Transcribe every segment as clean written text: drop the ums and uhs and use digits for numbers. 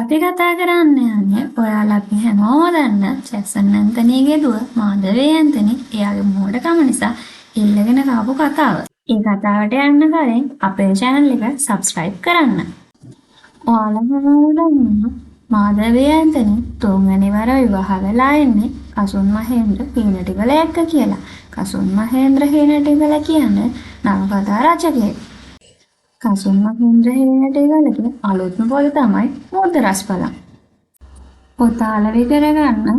අපි කතා කරන්න යන්නේ ඔයාලා අපි හැමෝම දන්න ජැක්සන් ඇන්තනීගේ දුව මාධවී ඇන්තනි එයාගේ මෝඩකම නිසා ඉල්ලගෙන කාපු කතාව. ඒ කතාවට යන්න කලින් අපේ channel එක subscribe කරන්න. ඔයාලා හැමෝම දන්නවා මාධවී ඇන්තනි තුන්වෙනි වර විවාහ වෙලා ඉන්නේ කසුන් මහේන්ද්‍ර හීනටිගල එක්ක කියලා. කසුන් මහේන්ද්‍ර හීනටිගල කියන්නේ නවකතා රචකයෙක්. කසුන් මහේන්ද්‍ර හීනටිගලගේ අලුත්ම පොත තමයි මුද්දරස්පලං. පොත අලෙවි කරගන්න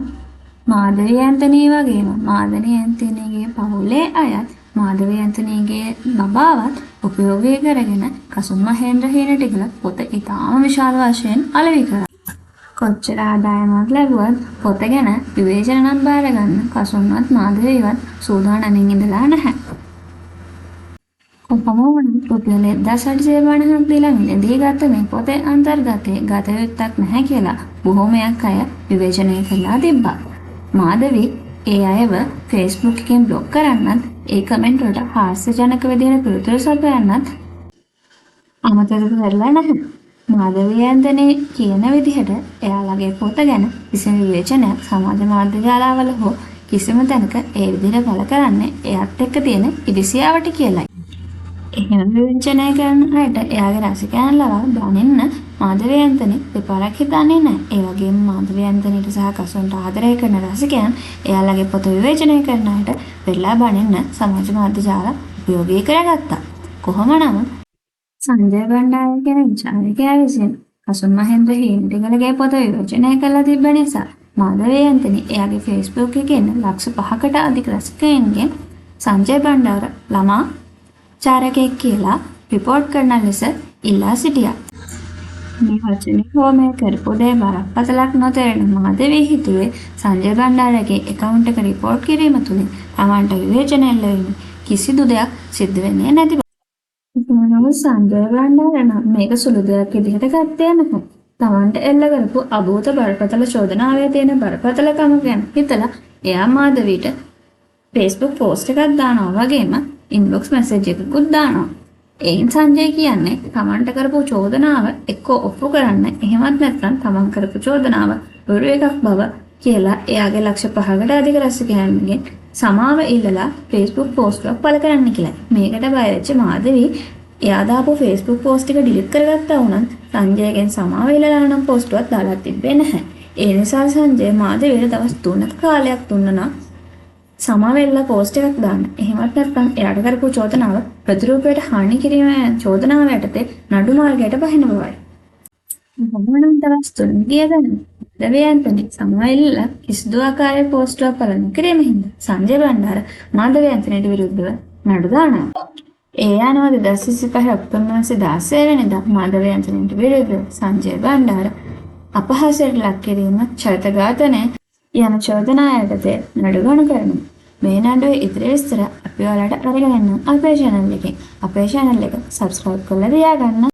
මාධවී ඇන්තනී වගේම මාධවී ඇන්තනීගේ පවුලේ අයත් මාධවී ඇන්තනීගේ බබාවත් උපයෝගී කරගෙන කසුන් මහේන්ද්‍ර හීනටිගල පොත ඉතාම විශාල වශයෙන් අලෙවි කරා. කොච්චර ආදායමක් ලැබුවත් පොත ගැන විවේචන නම් බාරගන්න කසුන්වත් මාධවීවත් සූදානමින් ඉඳලා නැහැ. කොහොම වුණත් රුපියල් 1850ක් දීලා මිලදී ගත්ත මේ පොතේ අන්තර්ගතයේ ගත යුත්තක් නැහැ කියලා බොහෝමයක් අය විවේචනය කළා තිබ්බා. මාධවී ඒ අයව Facebook එකෙන් බ්ලොක් කරන්නත් ඒ කමෙන්ට් වලට හාස්‍යජනක විදිහට පිළිතුරු සපයන්නත් අමතක කරලා නැහැ. මාධවී ඇන්තනී කියන විදිහට එයාලගේ පොත ගැන කිසිම විවේචනයක් සමාජ මාධ්‍ය ජාලවල හෝ කිසිම තැනක ඒ විදිහට පළ කරන්නේ එයාත් එක්ක තියෙන ඉරිසියාවට කියලායි. එහෙම විවේචනය කරන අයට එයාගේ රසිකයන් ලවා බනින්න මාධවී ඇන්තනී දෙපාරක් හිතන්නේ නැහැ. ඒ වගේම මාධවී ඇන්තනීට සහ කසුන්ට ආදරය කරන රසිකයන් එයාලගේ පොත විවේචනය කරන අයට වෙලා බනින්න සමාජ මාධ්‍ය ජාල උපයෝගී කරගත්තා. කොහොම නමුත් සංජය බණ්ඩාර කියන විචාරකයා විසින් කසුන් මහේන්ද්‍ර හීනටිගලගේ පොත විවේචනය කළා තිබ්බ නිසා මාධවී ඇන්තනී එයාගේ Facebook එකේ ඉන්න ලක්ෂ 5කට අධික රසිකයන්ගෙන් සංජය බණ්ඩාර ළමා චාරකයෙක් කියලා රිපෝට් කරන ලෙස ඉල්ලා සිටියා. මේ වචනේ හෝමය කරපු දේ බරපතලක් නොතේරෙන මාධවී හිතුවේ සංජය බණ්ඩාරගේ account එක රිපෝට් කිරීම තුලින් තමන්ට විවේචනය එල්ලවීම කිසිදු දෙයක් සිද්ධ වෙන්නේ නැති බව. නමුත් සංජය බණ්ඩාර නම් මේක සුළු දෙයක් විදිහට ගත්තේ නැහැ. තමන්ට එල්ල කරපු අභූත බරපතල චෝදනාවේ තියෙන බරපතලකම ගැන හිතලා එයා මාධවීට Facebook post එකක් දානවා වගේම ඉන්බොක්ස් මැසේජ් එකකුත් දානවා. එයින් සංජය කියන්නේ තමන්ට කරපු චෝදනාව එක්කෝ ඔප්පු කරන්න එහෙමත් නැත්නම් තමන් කරපු චෝදනාව බොරු එකක් බව කියලා එයාගේ ලක්ෂ 5කට අධික රසිකයන්ගෙන් සමාව ඉල්ලලා Facebook post එකක් පළ කරන්න කියලා. මේකට බය වෙච්ච මාධවී එයා දාපු Facebook post එක delete කරගත්තා වුණත් සංජයගෙන් සමාව ඉල්ලලා නම් post එකක් දාලා තිබ්බේ නැහැ. ඒ නිසා සංජය මාධවීට දවස් 3ක කාලයක් දුන්නා සමාවෙල්ලා පෝස්ට් එකක් දාන්න. එහෙමත් නැත්නම් එයාට කරපු චෝදනාව ප්‍රතිරූපයට හානි කිරීමේ චෝදනාව යටතේ නඩු මාර්ගයට බහින බවයි. මොනනම් දවස් 3 ගිය ගමන් මාධවී ඇන්තනී සමාවෙල්ලා කිසිදු ආකාරයේ පෝස්ට් එකක් පළ නොකිරීම හින්දා සංජය බණ්ඩාර මාධවී ඇන්තනීට විරුද්ධව නඩු දානවා. ඒ අනුව 2025 ඔක්තෝබර් මාසේ 16 වෙනිදා මාධවී ඇන්තනීට විරුද්ධව සංජය බණ්ඩාර අපහාසයට ලක් කිරීම, චරිත ඝාතනය යන චෝදනා යටතේ නඩු ගණු කරනවා. මේ නඩුවේ ඉදිරි විස්තර අපි ඔයාලට අරගෙන යන්න අපේ channel එකේ. අපේ channel එක subscribe කරලා තියාගන්න.